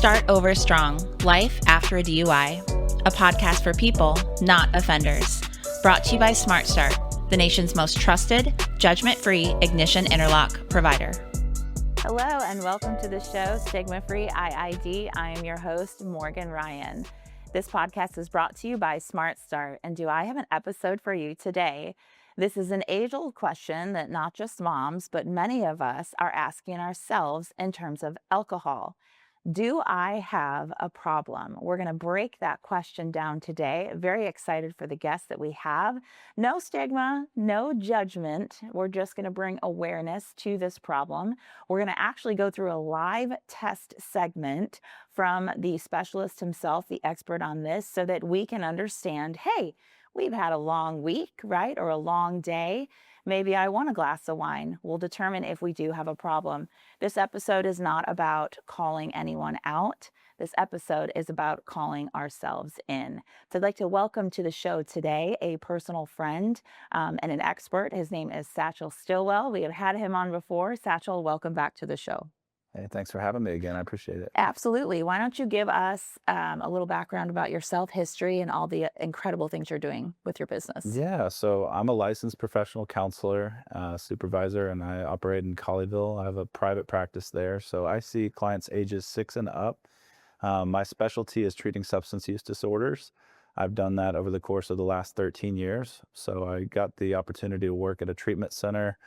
Start Over Strong, Life After a DUI, a podcast for people, not offenders. Brought to you by Smart Start, the nation's most trusted, judgment-free ignition interlock provider. Hello and welcome to the show, Stigma Free IID. I am your host, Morgan Ryan. This podcast is brought to you by Smart Start, and do I have an episode for you today? This is an age-old question that not just moms, but many of us are asking ourselves in terms of alcohol. Do I have a problem? We're going to break that question down today. Very excited for the guests that we have. No stigma, no judgment. We're just going to bring awareness to this problem. We're going to actually go through a live test segment from the specialist himself, the expert on this, so that we can understand, hey, we've had a long week, right? Or a long day. Maybe I want a glass of wine. We'll determine if we do have a problem. This episode is not about calling anyone out. This episode is about calling ourselves in. So I'd like to welcome to the show today a personal friend and an expert. His name is Satchel Stillwell. We have had him on before. Satchel, welcome back to the show. Hey, thanks for having me again. I appreciate it. Absolutely. Why don't you give us a little background about yourself, history, and all the incredible things you're doing with your business? Yeah, so I'm a licensed professional counselor, supervisor, and I operate in Colleyville. I have a private practice there, so I see clients ages 6 and up. My specialty is treating substance use disorders. I've done that over the course of the last 13 years. So I got the opportunity to work at a treatment center.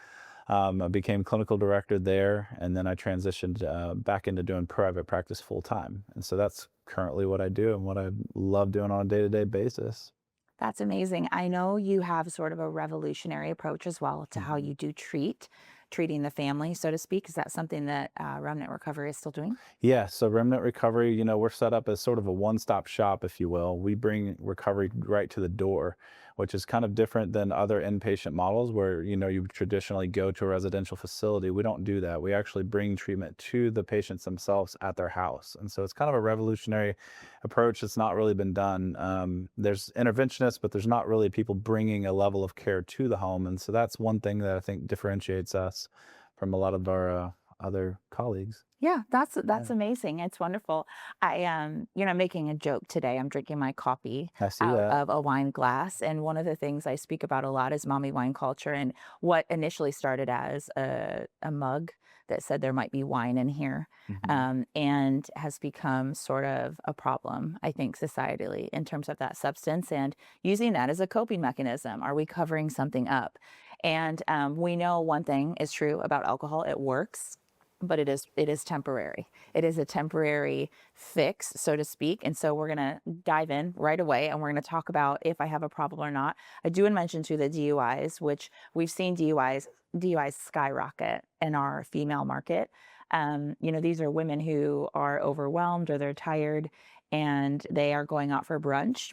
I became clinical director there, and then I transitioned back into doing private practice full time. And so that's currently what I do and what I love doing on a day-to-day basis. That's amazing. I know you have sort of a revolutionary approach as well to how you do treating the family, so to speak. Is that something that Remnant Recovery is still doing? Yeah, so Remnant Recovery, we're set up as sort of a one-stop shop, if you will. We bring recovery right to the door, which is kind of different than other inpatient models where, you traditionally go to a residential facility. We don't do that. We actually bring treatment to the patients themselves at their house. And so it's kind of a revolutionary approach that's not really been done. There's interventionists, but there's not really people bringing a level of care to the home. And so that's one thing that I think differentiates us from a lot of our other colleagues. Yeah, that's amazing. It's wonderful. I am, making a joke today. I'm drinking my coffee I see out that. of a wine glass, and one of the things I speak about a lot is mommy wine culture, and what initially started as a mug that said there might be wine in here, and has become sort of a problem, I think, societally in terms of that substance and using that as a coping mechanism. Are we covering something up? And we know one thing is true about alcohol: it works. But it is temporary. It is a temporary fix, so to speak. And so we're going to dive in right away, and we're going to talk about if I have a problem or not. I do want to mention too the DUIs, which we've seen DUIs skyrocket in our female market. These are women who are overwhelmed or they're tired and they are going out for brunch,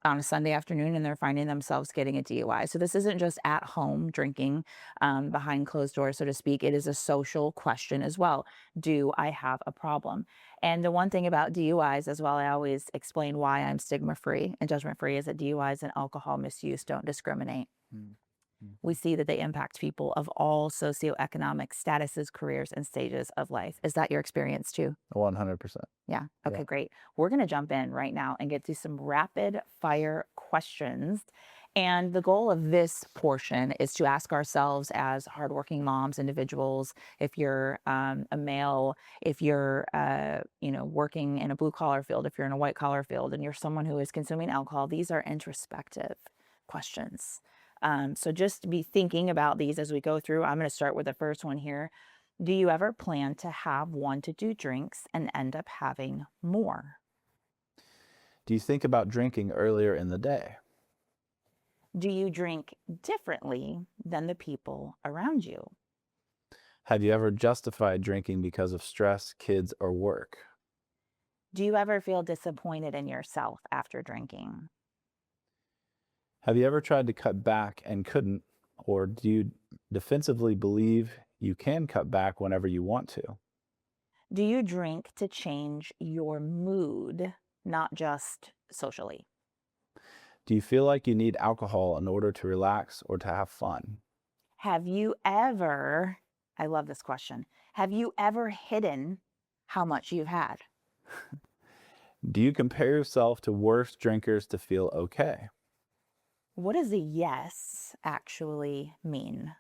on a Sunday afternoon, and they're finding themselves getting a DUI. So this isn't just at home drinking behind closed doors, so to speak. It is a social question as well. Do I have a problem? And the one thing about DUIs as well, I always explain why I'm stigma free and judgment free, is that DUIs and alcohol misuse don't discriminate. We see that they impact people of all socioeconomic statuses, careers, and stages of life. Is that your experience too? 100%. Yeah. Okay, Yeah. great. We're going to jump in right now and get to some rapid fire questions. And the goal of this portion is to ask ourselves as hardworking moms, individuals, if you're a male, if you're, working in a blue collar field, if you're in a white collar field, and you're someone who is consuming alcohol, these are introspective questions. So just be thinking about these as we go through. I'm going to start with the first one here. Do you ever plan to have 1 to 2 drinks and end up having more? Do you think about drinking earlier in the day? Do you drink differently than the people around you? Have you ever justified drinking because of stress, kids, or work? Do you ever feel disappointed in yourself after drinking? Have you ever tried to cut back and couldn't? Or do you defensively believe you can cut back whenever you want to? Do you drink to change your mood, not just socially? Do you feel like you need alcohol in order to relax or to have fun? Have you ever, I love this question, have you ever hidden how much you've had? Do you compare yourself to worse drinkers to feel okay? What does a yes actually mean?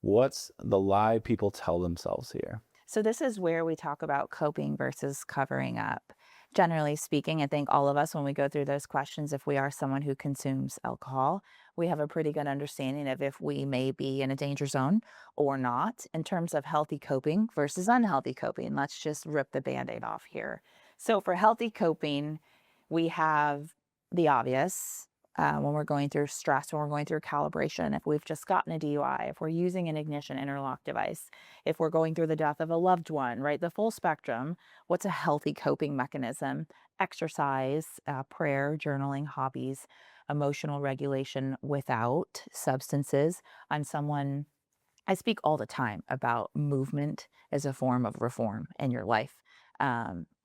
What's the lie people tell themselves here? So, this is where we talk about coping versus covering up. Generally speaking, I think all of us, when we go through those questions, if we are someone who consumes alcohol, we have a pretty good understanding of if we may be in a danger zone or not in terms of healthy coping versus unhealthy coping. Let's just rip the band aid off here. So, for healthy coping, we have the obvious. When we're going through stress, when we're going through calibration, if we've just gotten a DUI, if we're using an ignition interlock device, if we're going through the death of a loved one, right? The full spectrum. What's a healthy coping mechanism? Exercise, prayer, journaling, hobbies, emotional regulation without substances. I speak all the time about movement as a form of reform in your life.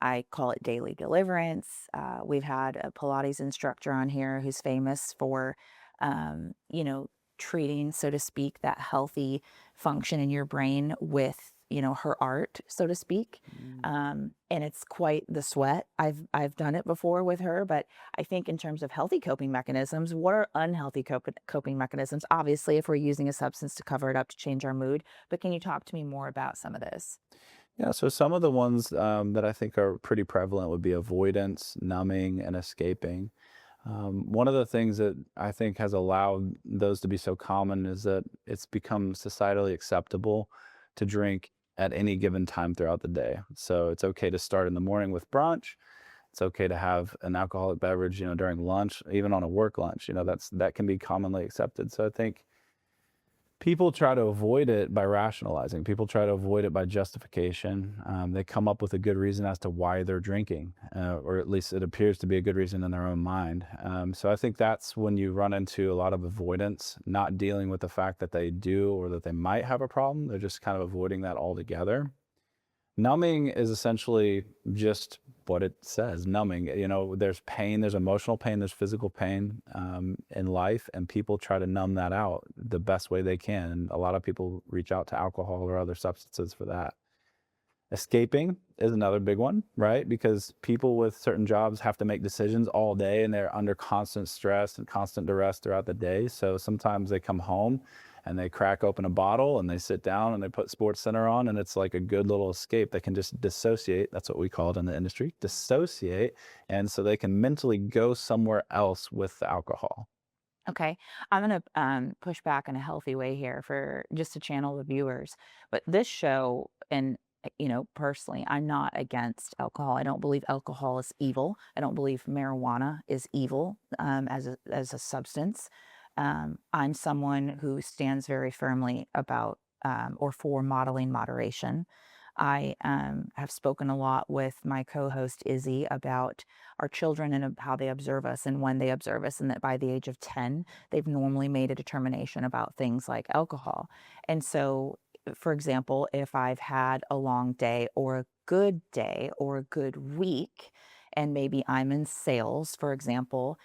I call it daily deliverance. We've had a Pilates instructor on here who's famous for, um, you know, treating, so to speak, that healthy function in your brain with, her art, so to speak. Mm. And it's quite the sweat. I've done it before with her, but I think in terms of healthy coping mechanisms, what are unhealthy coping mechanisms? Obviously, if we're using a substance to cover it up to change our mood, but can you talk to me more about some of this? Yeah, so some of the ones that I think are pretty prevalent would be avoidance, numbing, and escaping. One of the things that I think has allowed those to be so common is that it's become societally acceptable to drink at any given time throughout the day. So it's okay to start in the morning with brunch. It's okay to have an alcoholic beverage, during lunch, even on a work lunch. That can be commonly accepted. So I think people try to avoid it by rationalizing. People try to avoid it by justification. They come up with a good reason as to why they're drinking, or at least it appears to be a good reason in their own mind. So I think that's when you run into a lot of avoidance, not dealing with the fact that they do or that they might have a problem. They're just kind of avoiding that altogether. Numbing is essentially just what it says, numbing. There's pain, there's emotional pain, there's physical pain in life, and people try to numb that out the best way they can. And a lot of people reach out to alcohol or other substances for that. Escaping is another big one, right? Because people with certain jobs have to make decisions all day and they're under constant stress and constant duress throughout the day. So sometimes they come home and they crack open a bottle and they sit down and they put Sports Center on, and it's like a good little escape. They can just dissociate. That's what we call it in the industry, dissociate. And so they can mentally go somewhere else with the alcohol. Okay, I'm going to push back in a healthy way here for just to channel the viewers. But this show, and personally, I'm not against alcohol. I don't believe alcohol is evil. I don't believe marijuana is evil as a substance. I'm someone who stands very firmly about or for modeling moderation. I have spoken a lot with my co-host Izzy about our children and how they observe us and when they observe us, and that by the age of 10, they've normally made a determination about things like alcohol. And so, for example, if I've had a long day or a good day or a good week, and maybe I'm in sales, for example,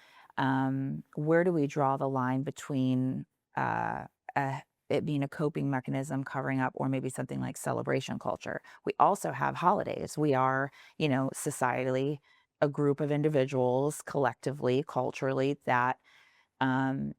where do we draw the line between uh, a it being a coping mechanism covering up, or maybe something like celebration culture? We also have holidays. We are, societally a group of individuals collectively, culturally, that um,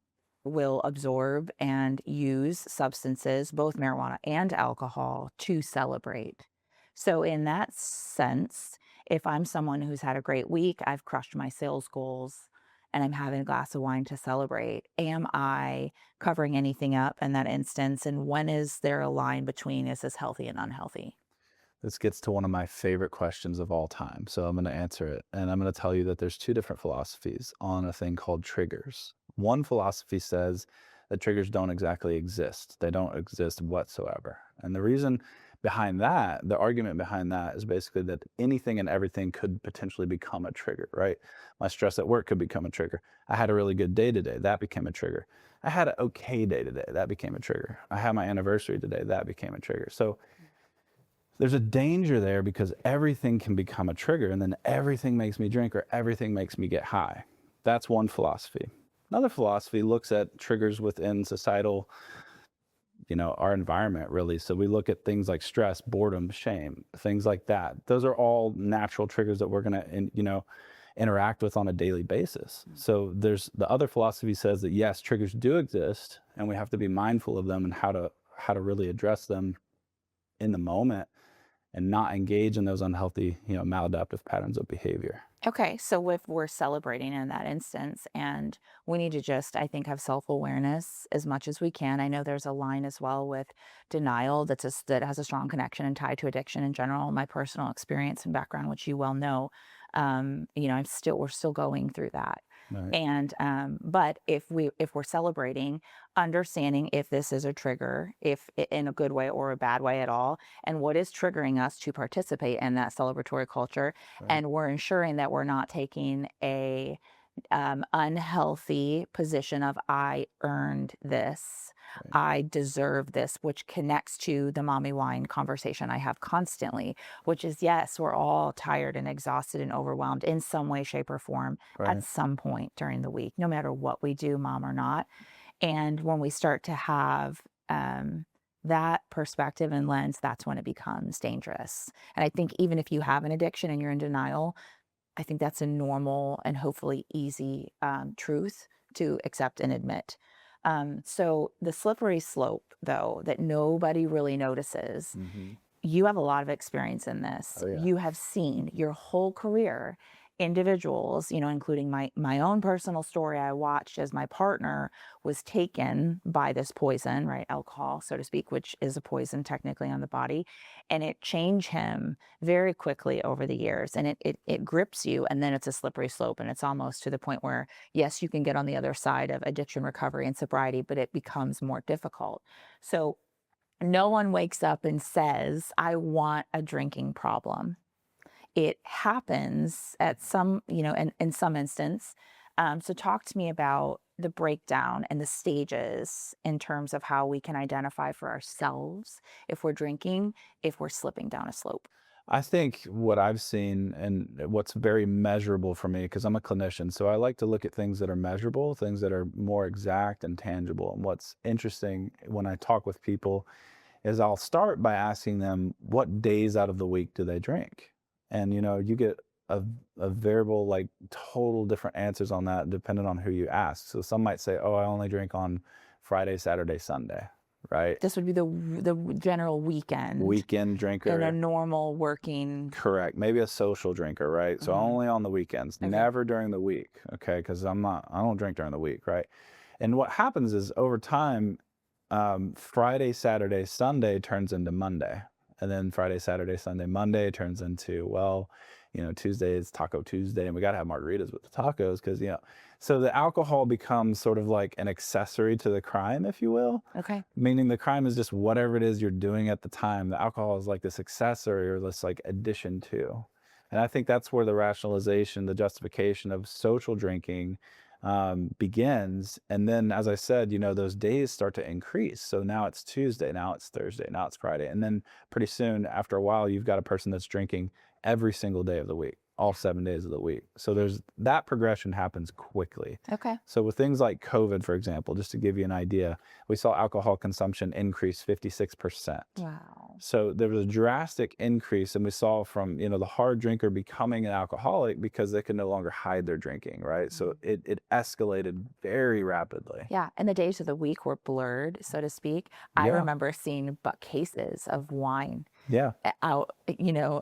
will absorb and use substances, both marijuana and alcohol, to celebrate. So, in that sense, if I'm someone who's had a great week, I've crushed my sales goals, and I'm having a glass of wine to celebrate, am I covering anything up in that instance? And when is there a line between is this healthy and unhealthy? This gets to one of my favorite questions of all time. So I'm going to answer it. And I'm going to tell you that there's two different philosophies on a thing called triggers. One philosophy says that triggers don't exactly exist. They don't exist whatsoever. And the reason behind that, the argument behind that is basically that anything and everything could potentially become a trigger, right? My stress at work could become a trigger. I had a really good day today. That became a trigger. I had an okay day today. That became a trigger. I had my anniversary today. That became a trigger. So there's a danger there because everything can become a trigger, and then everything makes me drink or everything makes me get high. That's one philosophy. Another philosophy looks at triggers within societal our environment really. So we look at things like stress, boredom, shame, things like that. Those are all natural triggers that we're going to, interact with on a daily basis. So there's the other philosophy says that yes, triggers do exist and we have to be mindful of them and how to really address them in the moment and not engage in those unhealthy, maladaptive patterns of behavior. Okay, so if we're celebrating in that instance, and we need to just, I think, have self-awareness as much as we can. I know there's a line as well with denial that has a strong connection and tied to addiction in general. My personal experience and background, which you well know, we're still going through that. Right. And but if we're celebrating, understanding if this is a trigger, if in a good way or a bad way at all, and what is triggering us to participate in that celebratory culture, Right. and we're ensuring that we're not taking a unhealthy position of I earned this, Right. I deserve this, which connects to the mommy wine conversation I have constantly, which is yes, we're all tired and exhausted and overwhelmed in some way, shape, or form at Right. some point during the week, no matter what we do, mom or not. And when we start to have that perspective and lens, that's when it becomes dangerous. And I think even if you have an addiction and you're in denial, I think that's a normal and hopefully easy truth to accept and admit. So the slippery slope, though, that nobody really notices, Mm-hmm. you have a lot of experience in this. Oh yeah. You have seen your whole career individuals, including my own personal story. I watched as my partner was taken by this poison, right? Alcohol, so to speak, which is a poison technically on the body. And it changed him very quickly over the years. And it grips you, and then it's a slippery slope. And it's almost to the point where, yes, you can get on the other side of addiction recovery and sobriety, but it becomes more difficult. So no one wakes up and says, I want a drinking problem. It happens at some, in some instance. So talk to me about the breakdown and the stages in terms of how we can identify for ourselves if we're drinking, if we're slipping down a slope. I think what I've seen and what's very measurable for me, because I'm a clinician, so I like to look at things that are measurable, things that are more exact and tangible. And what's interesting when I talk with people is I'll start by asking them what days out of the week do they drink? And you get a, a variable, like total different answers on that depending on who you ask. So some might say, oh, I only drink on Friday, Saturday, Sunday, right? This would be the general weekend Weekend in a drinker. normal working. Correct. Maybe a social drinker, right? So Mhm. only on the weekends, Okay. never during the week. Okay. Because I don't drink during the week, right? And what happens is over time, Friday, Saturday, Sunday turns into Monday. And then Friday, Saturday, Sunday, Monday turns into, well, Tuesday is Taco Tuesday and we got to have margaritas with the tacos because, so the alcohol becomes sort of like an accessory to the crime, if you will. Okay. Meaning the crime is just whatever it is you're doing at the time. The alcohol is like this accessory or this like addition to. And I think that's where the rationalization, the justification of social drinking begins. And then, as I said, those days start to increase. So now it's Tuesday, now it's Thursday, now it's Friday. And then pretty soon, after a while, you've got a person that's drinking every single day of the week, all 7 days of the week. So there's that progression happens quickly. Okay. So with things like COVID, for example, just to give you an idea, we saw alcohol consumption increase 56%. Wow. So there was a drastic increase, and we saw from the hard drinker becoming an alcoholic because they could no longer hide their drinking, right? So it escalated very rapidly. Yeah, and the days of the week were blurred, so to speak. I Yeah, remember seeing but cases of wine yeah, out,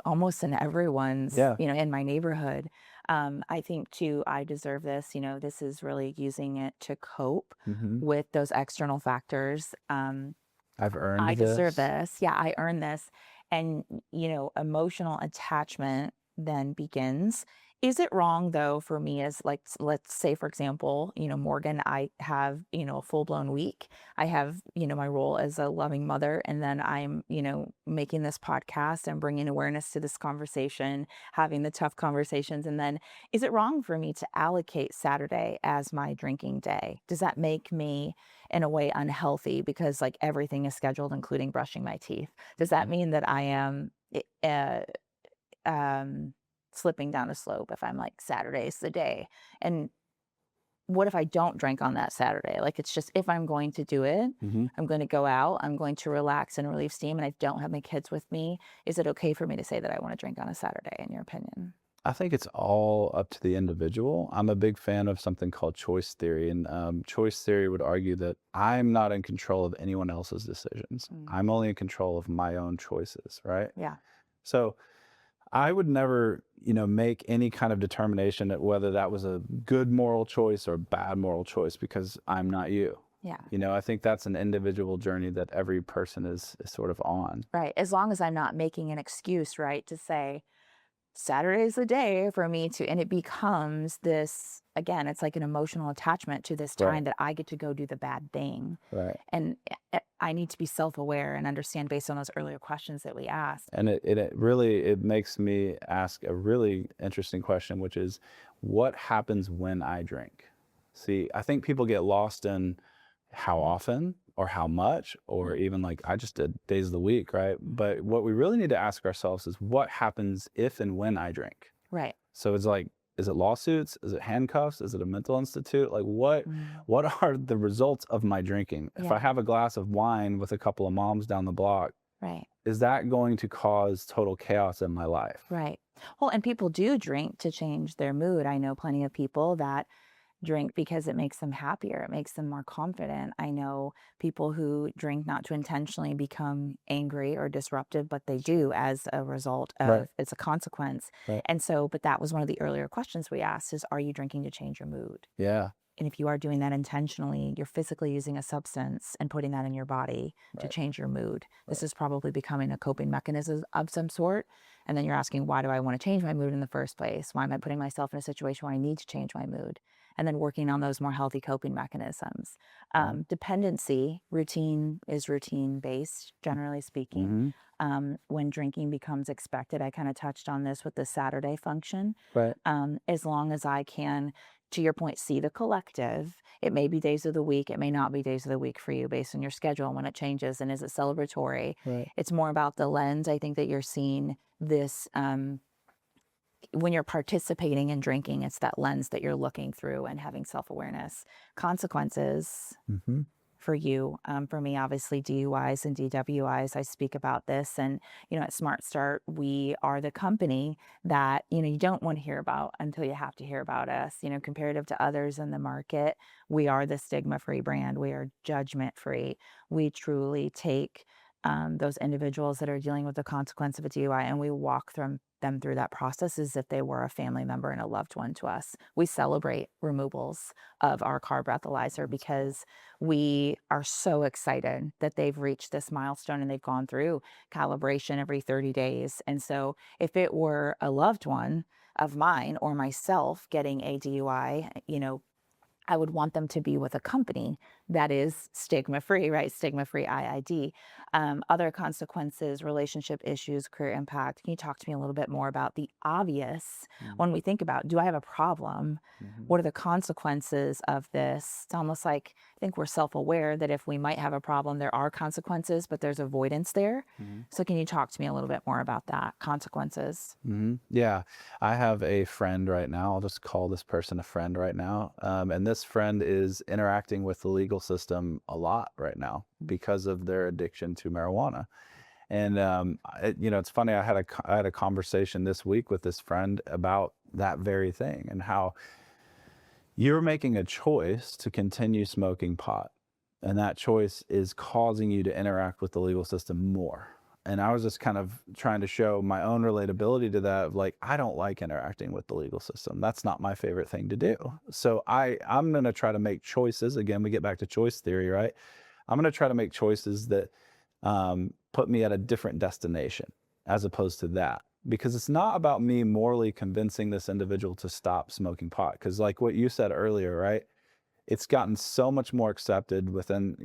almost in everyone's, yeah. in my neighborhood. I think too, I deserve this. This is really using it to cope hmm with those external factors. I've earned I deserve this. this. Yeah, I earned this. And, emotional attachment then begins. Is it wrong though for me as like let's say for example, Morgan, I have, a full-blown week. I have, my role as a loving mother, and then I'm, making this podcast and bringing awareness to this conversation, having the tough conversations, and then is it wrong for me to allocate Saturday as my drinking day? Does that make me in a way unhealthy because like everything is scheduled, including brushing my teeth? Does that mean that I am uh, um, slipping down a slope if I'm like Saturday's the day? And what if I don't drink on that Saturday? Like, it's just, if I'm going to do it, I'm going to go out, I'm going to relax and relieve steam, and I don't have my kids with me. Is it okay for me to say that I want to drink on a Saturday, in your opinion? I think it's all up to the individual. I'm a big fan of something called choice theory, and choice theory would argue that I'm not in control of anyone else's decisions. I'm only in control of my own choices, right? Yeah. So I would never, make any kind of determination that whether that was a good moral choice or a bad moral choice, because I'm not you. Yeah. I think that's an individual journey that every person is sort of on. Right. As long as I'm not making an excuse, right, to say, Saturday's the day for me to, and it becomes this, again, it's like an emotional attachment to this time that I get to go do the bad thing. Right. And I need to be self-aware and understand, based on those earlier questions that we asked. And it really makes me ask a really interesting question, which is, what happens when I drink? See, I think people get lost in how often or how much, or even like I just did days of the week, right? But what we really need to ask ourselves is, what happens if and when I drink? Right. So it's like, is it lawsuits? Is it handcuffs? Is it a mental institute? Like, what are the results of my drinking? If I have a glass of wine with a couple of moms down the block, right, is that going to cause total chaos in my life? Right. Well, and people do drink to change their mood. I know plenty of people that drink because it makes them happier. It makes them more confident. I know people who drink not to intentionally become angry or disruptive, but they do as a result of, it's a consequence. Right. And so, but that was one of the earlier questions we asked, is, are you drinking to change your mood? Yeah. And if you are doing that intentionally, you're physically using a substance and putting that in your body to change your mood. This is probably becoming a coping mechanism of some sort. And then you're asking, why do I want to change my mood in the first place? Why am I putting myself in a situation where I need to change my mood? And then working on those more healthy coping mechanisms. Dependency, routine is routine based, generally speaking. When drinking becomes expected, I kind of touched on this with the Saturday function. Right. As long as I can, to your point, see the collective. It may be days of the week. It may not be days of the week for you, based on your schedule and when it changes. And is it celebratory? Right. It's more about the lens. I think that you're seeing this when you're participating in drinking. It's that lens that you're looking through and having self-awareness. Consequences for you, for me, obviously DUIs and DWIs. I speak about this, and at Smart Start, we are the company that you don't want to hear about until you have to hear about us. Comparative to others in the market, we are the stigma-free brand. We are judgment-free. We truly take those individuals that are dealing with the consequence of a DUI, and we walk them through that process as if they were a family member and a loved one to us. We celebrate removals of our car breathalyzer because we are so excited that they've reached this milestone and they've gone through calibration every 30 days. And so if it were a loved one of mine or myself getting a DUI, I would want them to be with a company that is stigma-free, right? Stigma-free IID. Other consequences, relationship issues, career impact. Can you talk to me a little bit more about the obvious when we think about, do I have a problem? What are the consequences of this? It's almost like, I think we're self-aware that if we might have a problem, there are consequences, but there's avoidance there. So can you talk to me a little bit more about that, consequences? Yeah, I have a friend right now. I'll just call this person a friend right now. And this friend is interacting with the legal system a lot right now because of their addiction to marijuana. And it's funny. I had a conversation this week with this friend about that very thing, and how you're making a choice to continue smoking pot, and that choice is causing you to interact with the legal system more. And I was just kind of trying to show my own relatability to that, of like, I don't like interacting with the legal system. That's not my favorite thing to do. So I'm going to try to make choices. Again, we get back to choice theory, right? I'm going to try to make choices that put me at a different destination as opposed to that. Because it's not about me morally convincing this individual to stop smoking pot. Because like what you said earlier, right? It's gotten so much more accepted within,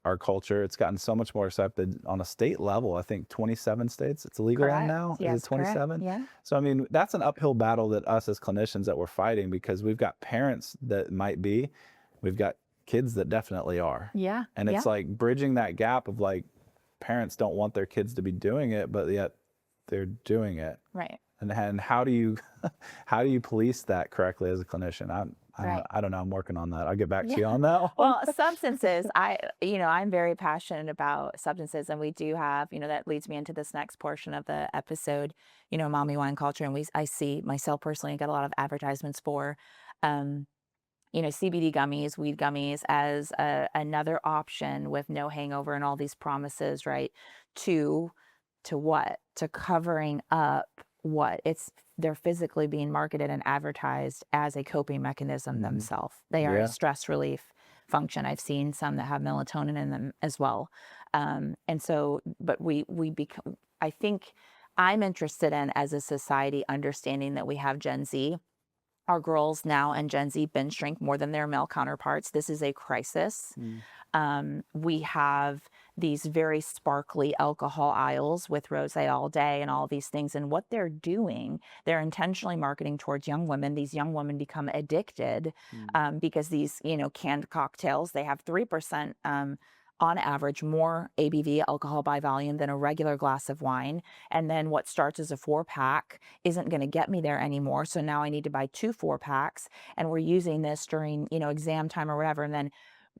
our culture. It's gotten so much more accepted on a state level. I think 27 states it's illegal in now. Yes, is it 27? Yeah. So, I mean, that's an uphill battle that us as clinicians that we're fighting, because we've got parents that might be, we've got kids that definitely are. Yeah. And it's like bridging that gap of like, parents don't want their kids to be doing it, but yet they're doing it. Right. And how do you police that correctly as a clinician? I don't know. I'm working on that. I'll get back to Yeah. you on that one. Well, substances, I'm very passionate about substances, and we do have, that leads me into this next portion of the episode, mommy wine culture. And I see myself personally, I get a lot of advertisements for, um, CBD gummies, weed gummies as another option with no hangover and all these promises, right? To what? To covering up what they're physically being marketed and advertised as a coping mechanism themselves. They are a stress relief function. I've seen some that have melatonin in them as well. And so, but we become, I think I'm interested in, as a society, understanding that we have Gen Z. Our girls now and Gen Z binge drink more than their male counterparts. This is a crisis. We have these very sparkly alcohol aisles with rosé all day and all these things. And what they're doing, they're intentionally marketing towards young women. These young women become addicted because these, canned cocktails, they have 3%. On average, more ABV, alcohol by volume, than a regular glass of wine. And then what starts as a 4-pack isn't going to get me there anymore. So now I need to buy 2 4-packs. And we're using this during, exam time or whatever. And then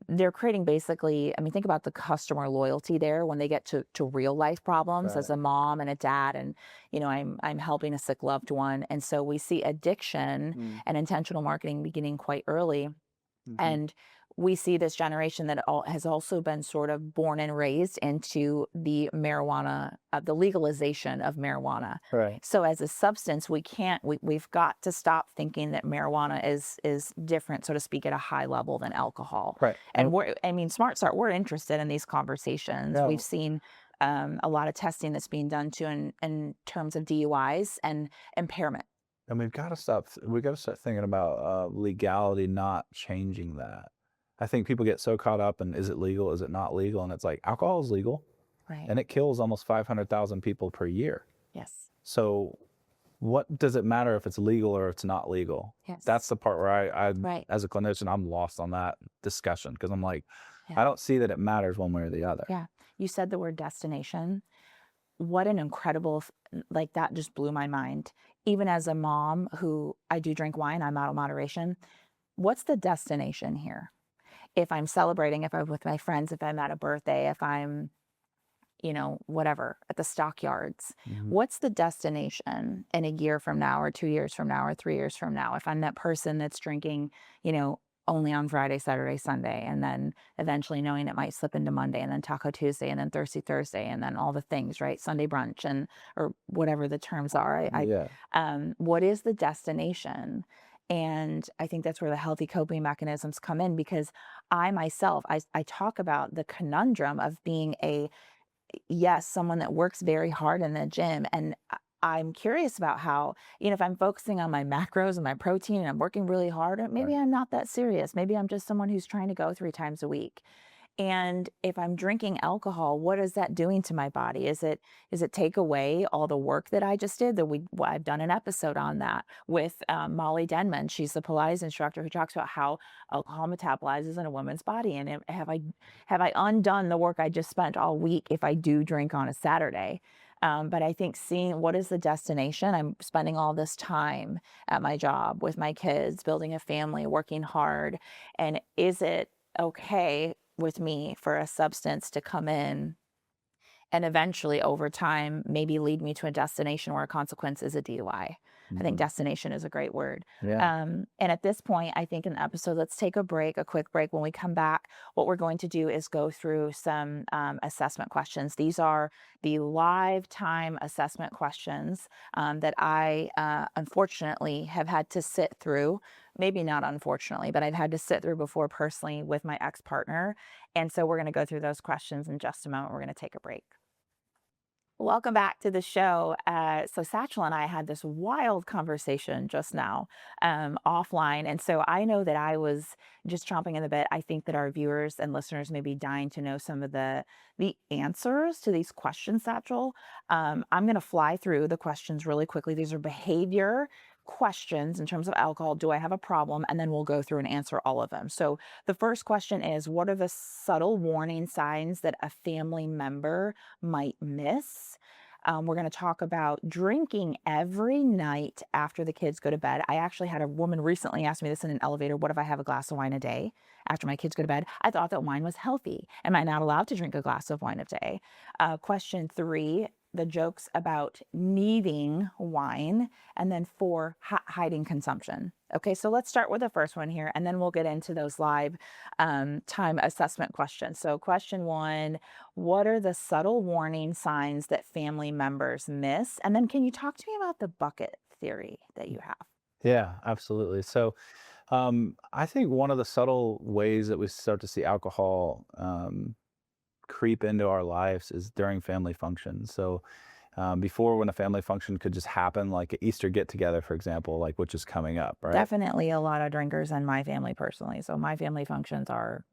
they're creating basically, think about the customer loyalty there when they get to real life problems as a mom and a dad. And, I'm helping a sick loved one. And so we see addiction and intentional marketing beginning quite early. And we see this generation that has also been sort of born and raised into the marijuana, the legalization of marijuana. Right. So as a substance, we've got to stop thinking that marijuana is different, so to speak, at a high level than alcohol. Right. And Smart Start, we're interested in these conversations. Yeah. We've seen a lot of testing that's being done too in terms of DUIs and impairment. And we've got to start thinking about legality not changing that. I think people get so caught up in, is it legal, is it not legal? And it's like, alcohol is legal. Right. And it kills almost 500,000 people per year. Yes. So what does it matter if it's legal or it's not legal? Yes. That's the part where I Right. as a clinician, I'm lost on that discussion, because I'm like, Yeah. I don't see that it matters one way or the other. Yeah. You said the word destination. What an incredible, that just blew my mind. Even as a mom who I do drink wine, I'm out of moderation. What's the destination here? If I'm celebrating, if I'm with my friends, if I'm at a birthday, if I'm, whatever, at the stockyards, what's the destination in a year from now or 2 years from now or 3 years from now? If I'm that person that's drinking, only on Friday, Saturday, Sunday, and then eventually knowing it might slip into Monday, and then Taco Tuesday, and then Thirsty Thursday, and then all the things, right? Sunday brunch or whatever the terms are. What is the destination? And I think that's where the healthy coping mechanisms come in, because I myself, I talk about the conundrum of being someone that works very hard in the gym. And I'm curious about how, if I'm focusing on my macros and my protein and I'm working really hard, maybe I'm not that serious. Maybe I'm just someone who's trying to go 3 times a week. And if I'm drinking alcohol, what is that doing to my body? Is it take away all the work that I just did? I've done an episode on that with Molly Denman. She's the Pilates instructor who talks about how alcohol metabolizes in a woman's body. And have I undone the work I just spent all week if I do drink on a Saturday? But I think seeing what is the destination, I'm spending all this time at my job with my kids, building a family, working hard. And is it okay with me for a substance to come in and eventually over time maybe lead me to a destination where a consequence is a DUI? I think destination is a great word. Yeah. And at this point, I think in the episode, let's take a quick break. When we come back, what we're going to do is go through some assessment questions. These are the live time assessment questions that I unfortunately have had to sit through. Maybe not unfortunately, but I've had to sit through before personally with my ex-partner. And so we're going to go through those questions in just a moment. We're going to take a break. Welcome back to the show. So Satchel and I had this wild conversation just now offline. And so I know that I was just chomping in the bit. I think that our viewers and listeners may be dying to know some of the answers to these questions, Satchel. I'm going to fly through the questions really quickly. These are behavior questions in terms of alcohol. Do I have a problem? And then we'll go through and answer all of them. So the first question is, what are the subtle warning signs that a family member might miss? We're going to talk about drinking every night after the kids go to bed. I actually had a woman recently ask me this in an elevator. What if I have a glass of wine a day after my kids go to bed? I thought that wine was healthy. Am I not allowed to drink a glass of wine a day? Question 3, the jokes about needing wine. And then 4, hiding consumption. Okay, so let's start with the first one here, and then we'll get into those live time assessment questions. So question 1, what are the subtle warning signs that family members miss? And then can you talk to me about the bucket theory that you have? Yeah, absolutely. So I think one of the subtle ways that we start to see alcohol creep into our lives is during family functions. So before, when a family function could just happen, like an Easter get together, for example, like which is coming up, right? Definitely a lot of drinkers in my family personally. So my family functions are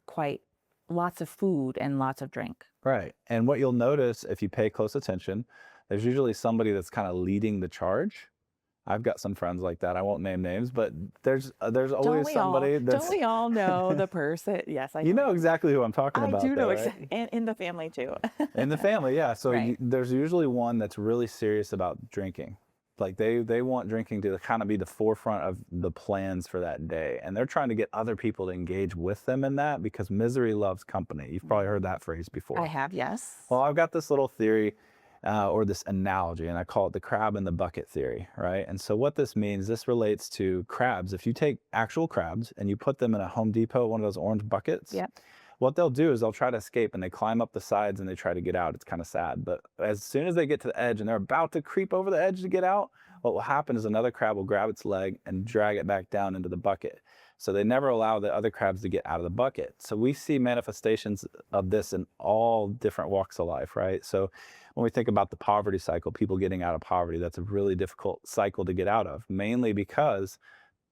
quite lots of food and lots of drink. Right. And what you'll notice if you pay close attention, there's usually somebody that's kind of leading the charge. I've got some friends like that. I won't name names, but there's always somebody that's, don't we all know the person? Yes, I you know know. exactly who I'm talking I about. do know right? exactly, and in the family too. In the family, yeah. So Right. there's usually one that's really serious about drinking. Like they want drinking to kind of be the forefront of the plans for that day. And they're trying to get other people to engage with them in that because misery loves company. You've probably heard that phrase before. I have, yes. Well, I've got this little theory or this analogy, and I call it the crab in the bucket theory, right? And so what this means, this relates to crabs. If you take actual crabs and you put them in a Home Depot, one of those orange buckets, Yep. what they'll do is they'll try to escape and they climb up the sides and they try to get out. It's kind of sad. But as soon as they get to the edge and they're about to creep over the edge to get out, what will happen is another crab will grab its leg and drag it back down into the bucket. So they never allow the other crabs to get out of the bucket. So we see manifestations of this in all different walks of life, right? So when we think about the poverty cycle, people getting out of poverty, that's a really difficult cycle to get out of, mainly because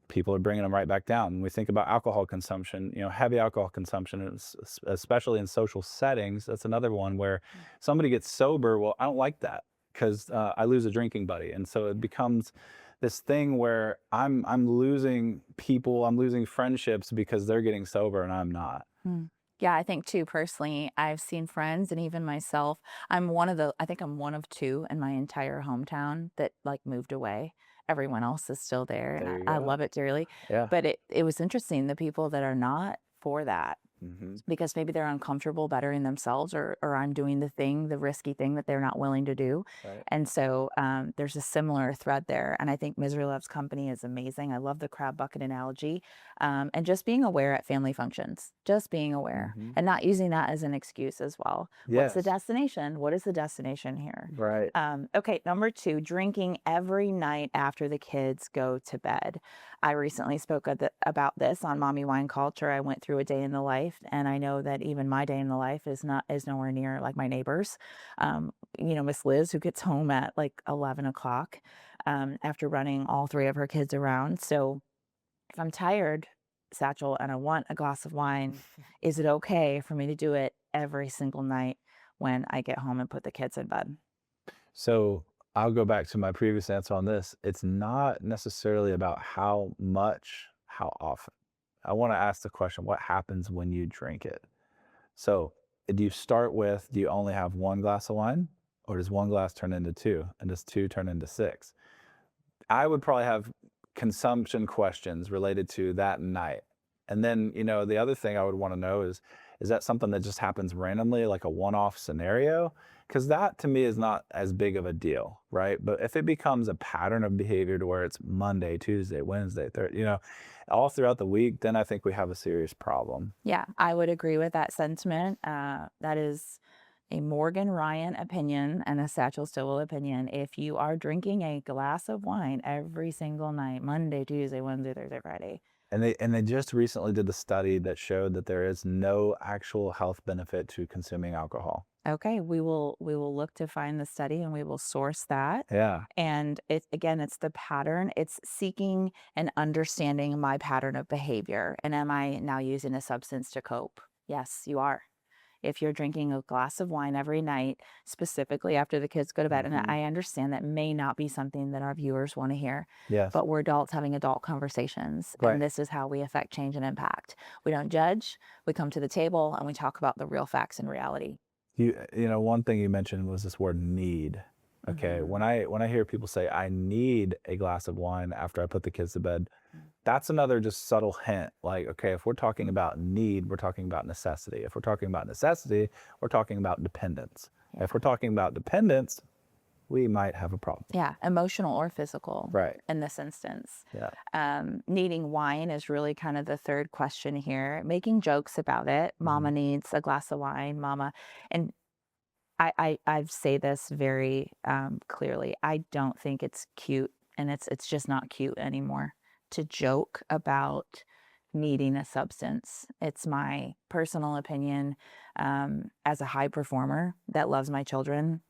people are bringing them right back down. When we think about alcohol consumption, heavy alcohol consumption, especially in social settings, that's another one where somebody gets sober. Well, I don't like that because I lose a drinking buddy. And so it becomes this thing where I'm losing people, I'm losing friendships because they're getting sober and I'm not. Yeah, I think too, personally, I've seen friends and even myself. I think I'm one of 2 in my entire hometown that like moved away. Everyone else is still there, There you and I go. love it dearly. Yeah. But it was interesting, the people that are not for that, because maybe they're uncomfortable bettering themselves, or I'm doing the risky thing that they're not willing to do. Right. And so there's a similar thread there. And I think misery loves company is amazing. I love the crab bucket analogy. And just being aware at family functions, just being aware and not using that as an excuse as well. What's the Yes. destination? What is the destination here? Right. Okay, number 2, drinking every night after the kids go to bed. I recently spoke about this on Mommy Wine Culture. I went through a day in the life, and I know that even my day in the life is nowhere near like my neighbors. Miss Liz, who gets home at like 11 o'clock after running all 3 of her kids around. So if I'm tired, Satchel, and I want a glass of wine, is it okay for me to do it every single night when I get home and put the kids in bed? So I'll go back to my previous answer on this. It's not necessarily about how much, how often. I want to ask the question, what happens when you drink it? So do you start with, do you only have 1 glass of wine? Or does 1 glass turn into 2? And does 2 turn into 6? I would probably have consumption questions related to that night. And then, the other thing I would want to know is that something that just happens randomly, like a one-off scenario? Because that to me is not as big of a deal, right? But if it becomes a pattern of behavior to where it's Monday, Tuesday, Wednesday, Thursday, all throughout the week, then I think we have a serious problem. Yeah, I would agree with that sentiment. That is a Morgan Ryan opinion and a Satchel Stillwell opinion. If you are drinking a glass of wine every single night, Monday, Tuesday, Wednesday, Thursday, Friday. And they just recently did the study that showed that there is no actual health benefit to consuming alcohol. Okay, we will look to find the study and we will source that. Yeah. And it's the pattern. It's seeking and understanding my pattern of behavior. And am I now using a substance to cope? Yes, you are. If you're drinking a glass of wine every night, specifically after the kids go to bed, and I understand that may not be something that our viewers want to hear, Yes. but we're adults having adult conversations, Right. and this is how we affect change and impact. We don't judge. We come to the table and we talk about the real facts and reality. One thing you mentioned was this word need. Okay. Mm-hmm. When I hear people say, I need a glass of wine after I put the kids to bed, that's another just subtle hint. Like, okay, if we're talking about need, we're talking about necessity. If we're talking about necessity, we're talking about dependence. Yeah. If we're talking about dependence, we might have a problem. Yeah, emotional or physical. Right. In this instance. Yeah. Needing wine is really kind of the third question here. Making jokes about it. Mama needs a glass of wine, mama. And I say this very clearly. I don't think it's cute, and it's just not cute anymore to joke about needing a substance. It's my personal opinion, as a high performer that loves my children,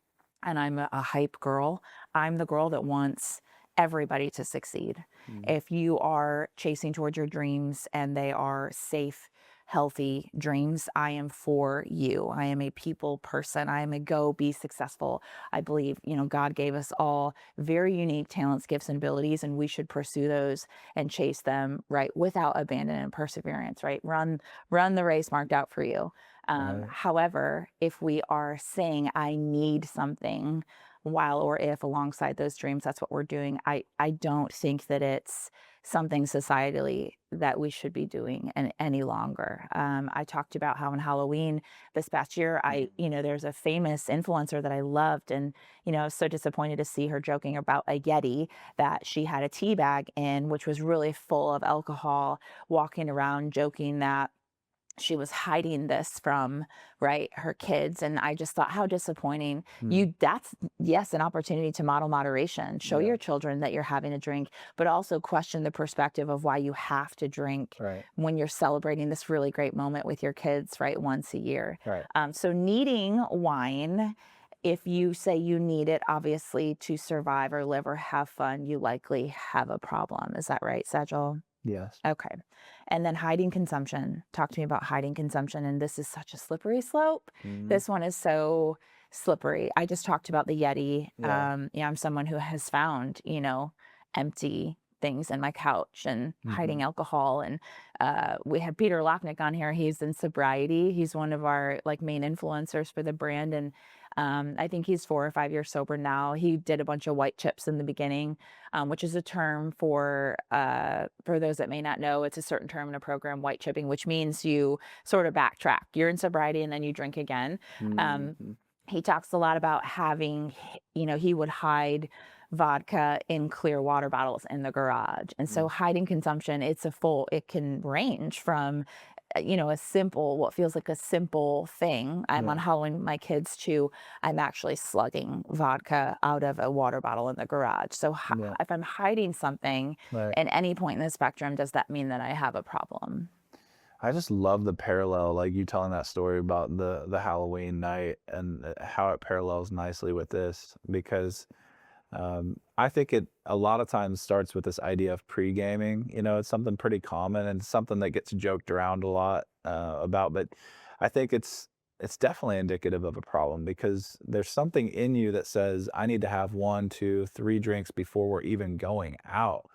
and I'm a hype girl. I'm the girl that wants everybody to succeed. If you are chasing towards your dreams and they are safe, healthy dreams, I am for you. I am a people person. I am a go be successful. I believe, God gave us all very unique talents, gifts, and abilities, and we should pursue those and chase them, right, without abandon and perseverance, right? Run the race marked out for you. Right. However, if we are saying I need something while or if alongside those dreams, that's what we're doing, I don't think that it's something societally that we should be doing any longer. I talked about how on Halloween this past year, there's a famous influencer that I loved, and I was so disappointed to see her joking about a Yeti that she had a tea bag in, which was really full of alcohol, walking around joking that she was hiding this from, right, her kids. And I just thought, how disappointing. That's, yes, an opportunity to model moderation, show your children that you're having a drink, but also question the perspective of why you have to drink when you're celebrating this really great moment with your kids, right, once a year. Right. So needing wine, if you say you need it, obviously, to survive or live or have fun, you likely have a problem. Is that right, Satchel? Yes. Okay. And then hiding consumption. Talk to me about hiding consumption. And this is such a slippery slope. This one is so slippery. I just talked about the Yeti. I'm someone who has found, empty things in my couch and hiding alcohol. And we had Peter Lochnick on here. He's in sobriety. He's one of our main influencers for the brand. And I think he's 4 or 5 years sober now. He did a bunch of white chips in the beginning, which is a term for those that may not know. It's a certain term in a program, white chipping, which means you sort of backtrack. You're in sobriety and then you drink again. He talks a lot about having, he would hide vodka in clear water bottles in the garage. And so hiding consumption, it can range from what feels like a simple thing. I'm on Halloween with my kids to I'm actually slugging vodka out of a water bottle in the garage. So if I'm hiding something at any point in the spectrum, does that mean that I have a problem? I just love the parallel, like you telling that story about the Halloween night and how it parallels nicely with this, because I think it a lot of times starts with this idea of pre-gaming. It's something pretty common and something that gets joked around a lot about, but I think it's definitely indicative of a problem, because there's something in you that says, I need to have 1, 2, 3 drinks before we're even going out.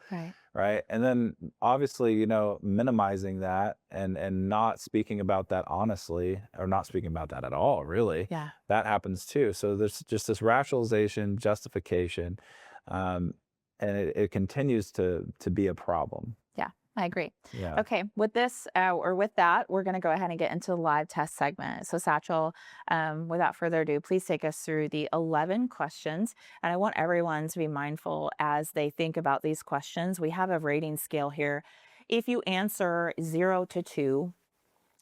Right. And then obviously, minimizing that and not speaking about that honestly, or not speaking about that at all, really. That happens too. So there's just this rationalization, justification, and it continues to be a problem. Yeah, I agree. Yeah. Okay, with this or with that, we're going to go ahead and get into the live test segment. So Satchel, without further ado, please take us through the 11 questions. And I want everyone to be mindful as they think about these questions. We have a rating scale here. If you answer 0 to 2,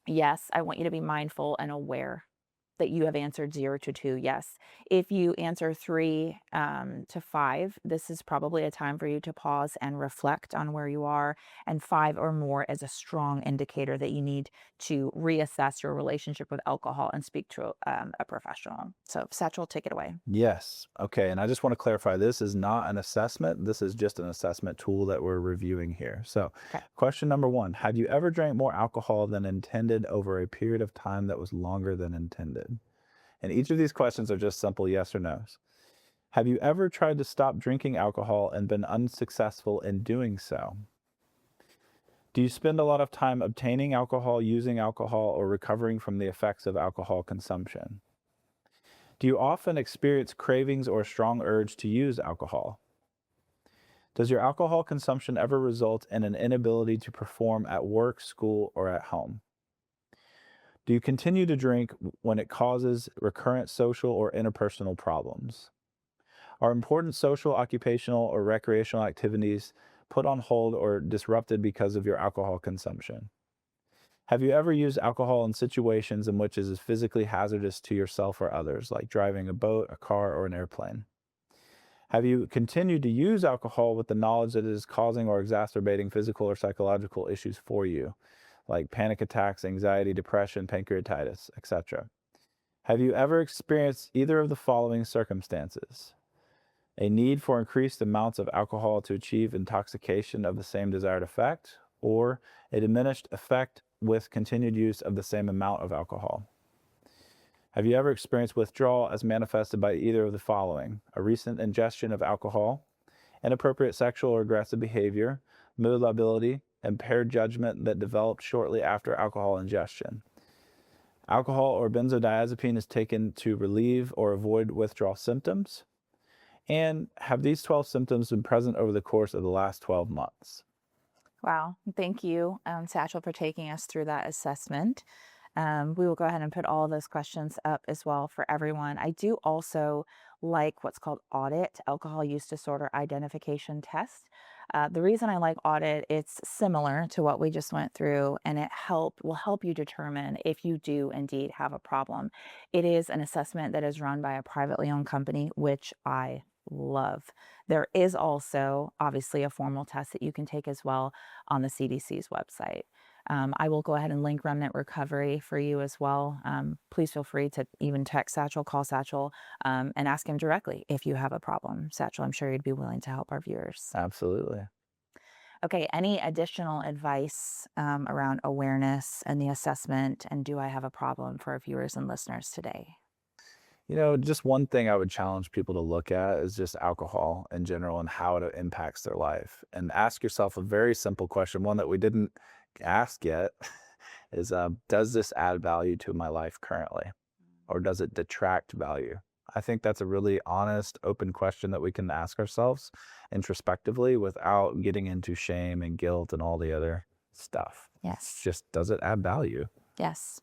yes, I want you to be mindful and aware that you have answered 0 to 2, yes. If you answer 3 to 5, this is probably a time for you to pause and reflect on where you are. And 5 or more is a strong indicator that you need to reassess your relationship with alcohol and speak to a professional. So Satchel, take it away. Yes. Okay. And I just want to clarify, this is not an assessment. This is just an assessment tool that we're reviewing here. So question number 1, have you ever drank more alcohol than intended over a period of time that was longer than intended? And each of these questions are just simple yes or no's. Have you ever tried to stop drinking alcohol and been unsuccessful in doing so? Do you spend a lot of time obtaining alcohol, using alcohol, or recovering from the effects of alcohol consumption? Do you often experience cravings or a strong urge to use alcohol? Does your alcohol consumption ever result in an inability to perform at work, school, or at home? Do you continue to drink when it causes recurrent social or interpersonal problems? Are important social, occupational, or recreational activities put on hold or disrupted because of your alcohol consumption? Have you ever used alcohol in situations in which it is physically hazardous to yourself or others, like driving a boat, a car, or an airplane? Have you continued to use alcohol with the knowledge that it is causing or exacerbating physical or psychological issues for you, like panic attacks, anxiety, depression, pancreatitis, etc.? Have you ever experienced either of the following circumstances? A need for increased amounts of alcohol to achieve intoxication of the same desired effect, or a diminished effect with continued use of the same amount of alcohol? Have you ever experienced withdrawal as manifested by either of the following? A recent ingestion of alcohol, inappropriate sexual or aggressive behavior, mood lability, impaired judgment that developed shortly after alcohol ingestion. Alcohol or benzodiazepine is taken to relieve or avoid withdrawal symptoms. And have these 12 symptoms been present over the course of the last 12 months? Wow. Thank you, Satchel, for taking us through that assessment. We will go ahead and put all of those questions up as well for everyone. I do also like what's called audit, alcohol use disorder identification test. The reason I like audit, it's similar to what we just went through, and it will help you determine if you do indeed have a problem. It is an assessment that is run by a privately owned company, which I love. There is also obviously a formal test that you can take as well on the CDC's website. I will go ahead and link Remnant Recovery for you as well. Please feel free to even text Satchel, call Satchel, and ask him directly if you have a problem. Satchel, I'm sure you'd be willing to help our viewers. Absolutely. Okay, any additional advice around awareness and the assessment, and do I have a problem for our viewers and listeners today? Just one thing I would challenge people to look at is just alcohol in general and how it impacts their life. And ask yourself a very simple question, one that we didn't ask yet, is does this add value to my life currently? Or does it detract value? I think that's a really honest, open question that we can ask ourselves introspectively without getting into shame and guilt and all the other stuff. Yes. It's just, does it add value? Yes.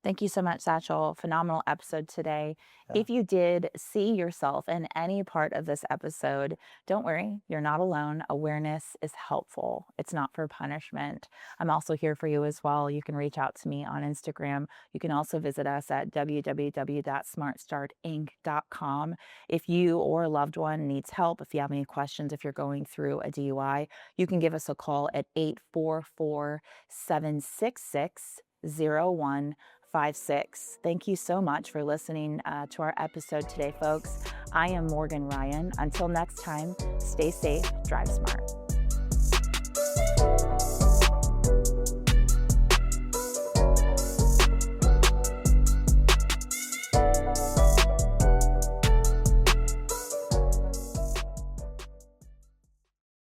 Thank you so much, Satchel. Phenomenal episode today. Yeah. If you did see yourself in any part of this episode, don't worry, you're not alone. Awareness is helpful. It's not for punishment. I'm also here for you as well. You can reach out to me on Instagram. You can also visit us at www.smartstartinc.com. If you or a loved one needs help, if you have any questions, if you're going through a DUI, you can give us a call at 844-766-0156. Thank you so much for listening to our episode today, folks. I am Morgan Ryan. Until next time, stay safe, drive smart.